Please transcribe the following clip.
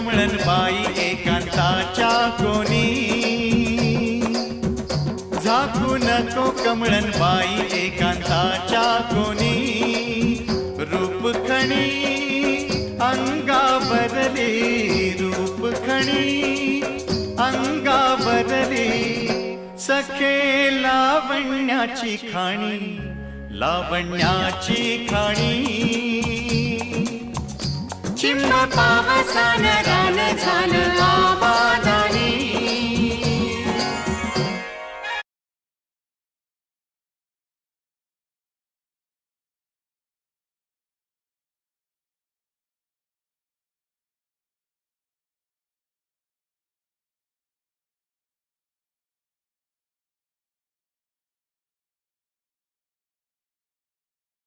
कमळन बाई एकांताच्या कोणी, झाकू नको कमळन बाई एकांताच्या कोणी, रूप खणी अंगावरली, रूप खणी अंगावरली, सखे लावण्याची खाणी, लावण्याची खाणी. चिंब पावसान रान झालं आबा